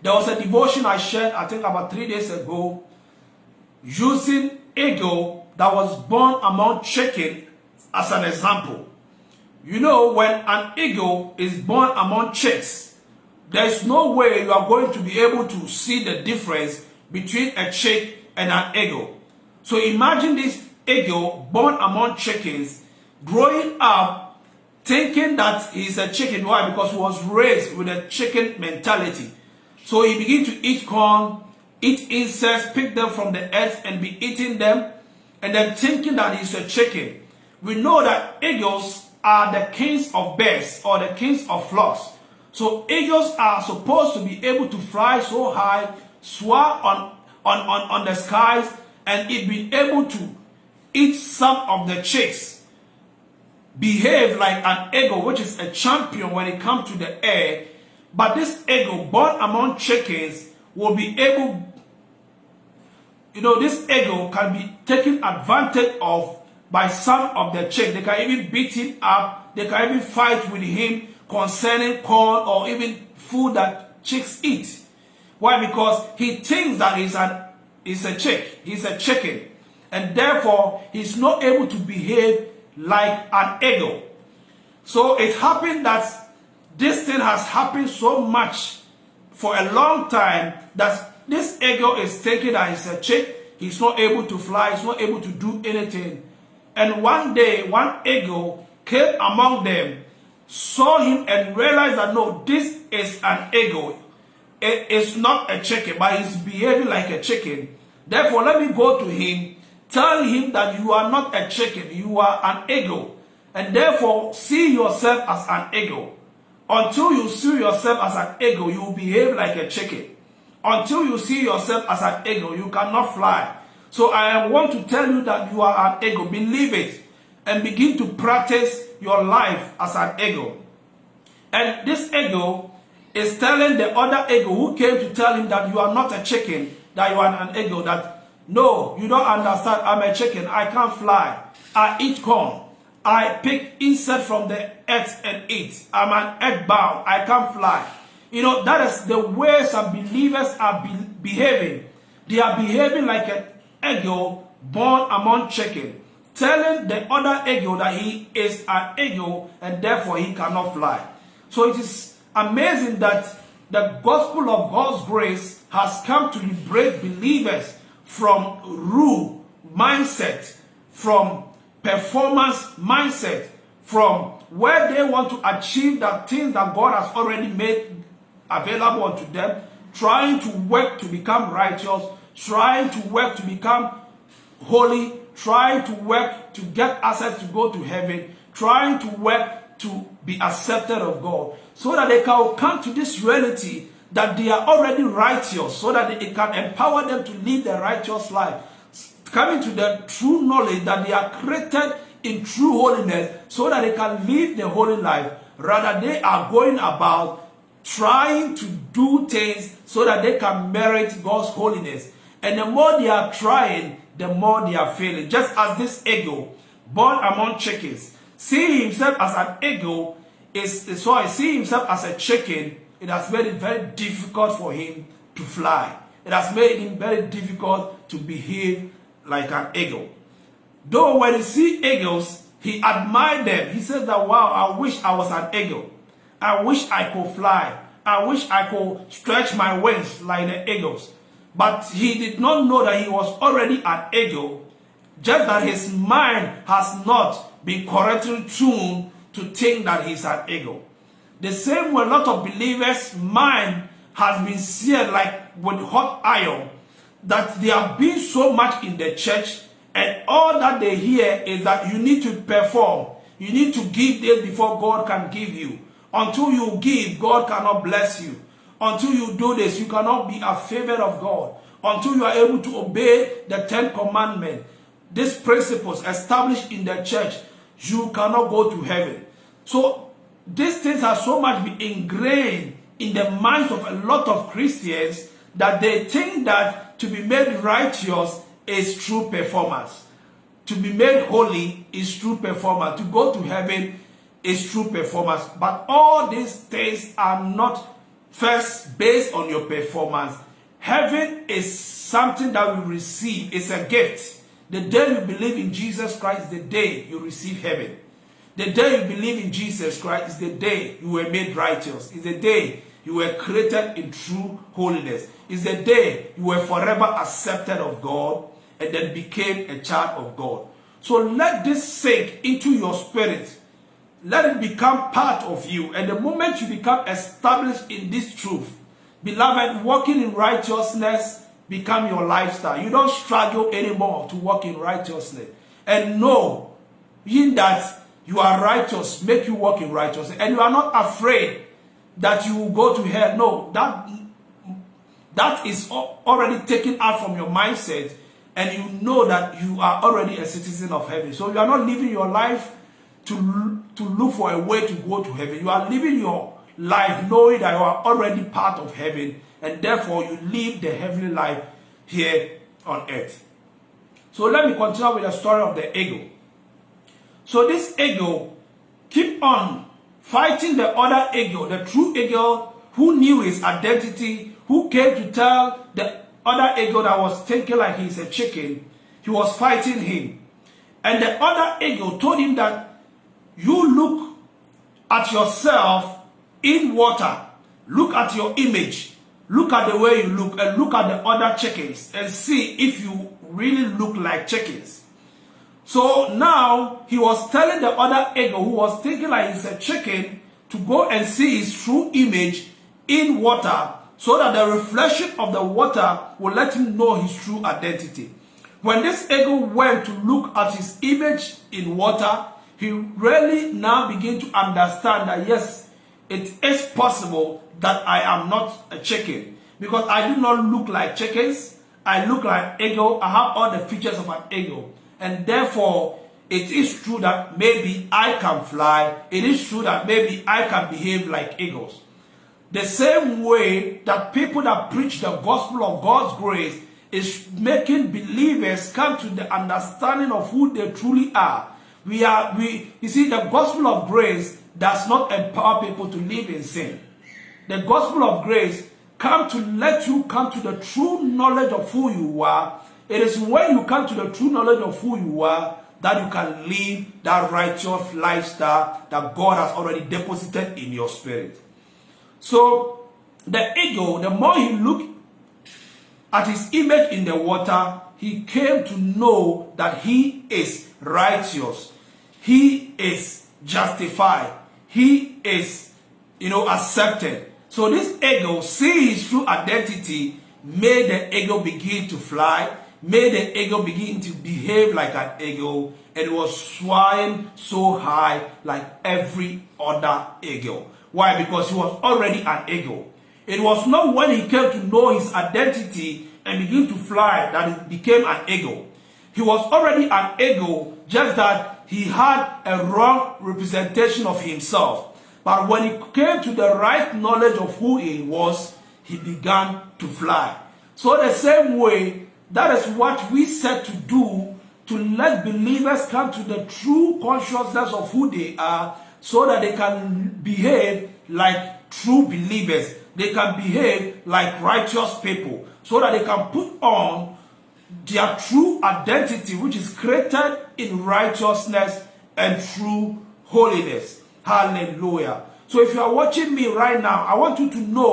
There was a devotion I shared, I think about 3 days ago, using eagle that was born among chicken as an example. You know, when an eagle is born among chicks, there is no way you are going to be able to see the difference between a chick and an eagle. So imagine this eagle born among chickens growing up thinking that he's a chicken. Why? Because he was raised with a chicken mentality. So he began to eat corn, eat insects, pick them from the earth and be eating them, and then thinking that he's a chicken. We know that eagles are the kings of birds or the kings of flocks. So eagles are supposed to be able to fly so high, soar on the skies, and it be able to eat some of the chicks. Behave like an eagle, which is a champion when it comes to the air. But this eagle born among chickens will be able, this eagle can be taken advantage of by some of the chicks. They can even beat him up. They can even fight with him concerning corn or even food that chicks eat. Why? Because he thinks that he's a chick. He's a chicken. And therefore, he's not able to behave like an eagle. So it happened that this thing has happened so much for a long time that this eagle is thinking that he's a chick. He's not able to fly. He's not able to do anything. And one day, one eagle came among them, saw him and realized that no, this is an eagle. It is not a chicken, but he's behaving like a chicken. Therefore, let me go to him, tell him that you are not a chicken, you are an eagle. And therefore, see yourself as an eagle. Until you see yourself as an eagle, you will behave like a chicken. Until you see yourself as an eagle, you cannot fly. So I want to tell you that you are an eagle. Believe it and begin to practice your life as an eagle. And this eagle is telling the other eagle who came to tell him that you are not a chicken, that you are an eagle, that no, you don't understand, I'm a chicken, I can't fly, I eat corn, I pick insects from the earth and eat, I'm an earthbound, I can't fly. That is the way some believers are behaving. They are behaving like an eagle born among chicken, telling the other eagle that he is an eagle and therefore he cannot fly. So it is amazing that the gospel of God's grace has come to liberate believers from rule mindset, from performance mindset, from where they want to achieve the things that God has already made available unto them, trying to work to become righteous, trying to work to become holy, trying to work to get access to go to heaven, trying to work to be accepted of God, so that they can come to this reality that they are already righteous, so that it can empower them to live the righteous life, coming to the true knowledge that they are created in true holiness, so that they can live the holy life. Rather, they are going about trying to do things so that they can merit God's holiness. And the more they are trying, the more they are failing. Just as this eagle, born among chickens, seeing himself as an eagle, see himself as a chicken, it has made it very difficult for him to fly. It has made him very difficult to behave like an eagle. Though when he sees eagles, he admired them. He says that, wow, I wish I was an eagle. I wish I could fly. I wish I could stretch my wings like the eagles. But he did not know that he was already an eagle, just that his mind has not been correctly tuned to think that he's an eagle. The same way a lot of believers' mind has been seared like with hot iron, that they have been so much in the church, and all that they hear is that you need to perform. You need to give this before God can give you. Until you give, God cannot bless you. Until you do this, you cannot be a favorite of God. Until you are able to obey the 10 commandments, these principles established in the church, you cannot go to heaven. So these things are so much been ingrained in the minds of a lot of Christians that they think that to be made righteous is true performance. To be made holy is true performance. To go to heaven is true performance. But all these things are not first based on your performance. Heaven is something that we receive. It's a gift. The day you believe in Jesus Christ is the day you receive heaven. The day you believe in Jesus Christ is the day you were made righteous. It's the day you were created in true holiness. It's the day you were forever accepted of God and then became a child of God. So let this sink into your spirit. Let it become part of you. And the moment you become established in this truth, beloved, walking in righteousness become your lifestyle. You don't struggle anymore to walk in righteousness. And know, in that you are righteous, make you walk in righteousness. And you are not afraid that you will go to hell. No, that is already taken out from your mindset. And you know that you are already a citizen of heaven. So you are not living your life to look for a way to go to heaven. You are living your life knowing that you are already part of heaven. And therefore you live the heavenly life here on earth. So let me continue with the story of the eagle. So this eagle keep on fighting the other eagle, the true eagle who knew his identity, who came to tell the other eagle that was thinking like he's a chicken. He was fighting him. And the other eagle told him that you look at yourself in water. Look at your image. Look at the way you look and look at the other chickens and see if you really look like chickens. So now he was telling the other eagle who was thinking like he's a chicken to go and see his true image in water so that the reflection of the water will let him know his true identity. When this eagle went to look at his image in water, he really now began to understand that yes, it is possible that I am not a chicken, because I do not look like chickens. I look like eagle. I have all the features of an eagle, and therefore it is true that maybe I can fly. It is true that maybe I can behave like eagles. The same way that people that preach the gospel of God's grace is making believers come to the understanding of who they truly are. You see, the gospel of grace does not empower people to live in sin. The gospel of grace comes to let you come to the true knowledge of who you are. It is when you come to the true knowledge of who you are that you can live that righteous lifestyle that God has already deposited in your spirit. So the eagle, the more he looked at his image in the water, he came to know that he is righteous. He is justified. He is, accepted. So this eagle, seeing his true identity, made the eagle begin to fly, made the eagle begin to behave like an eagle, and was soaring so high like every other eagle. Why? Because he was already an eagle. It was not when he came to know his identity and begin to fly that he became an eagle. He was already an eagle, just that he had a wrong representation of himself. But when he came to the right knowledge of who he was, he began to fly. So the same way, that is what we set to do, to let believers come to the true consciousness of who they are, so that they can behave like true believers. They can behave like righteous people, so that they can put on their true identity, which is created in righteousness and true holiness. Hallelujah. So if you are watching me right now, I want you to know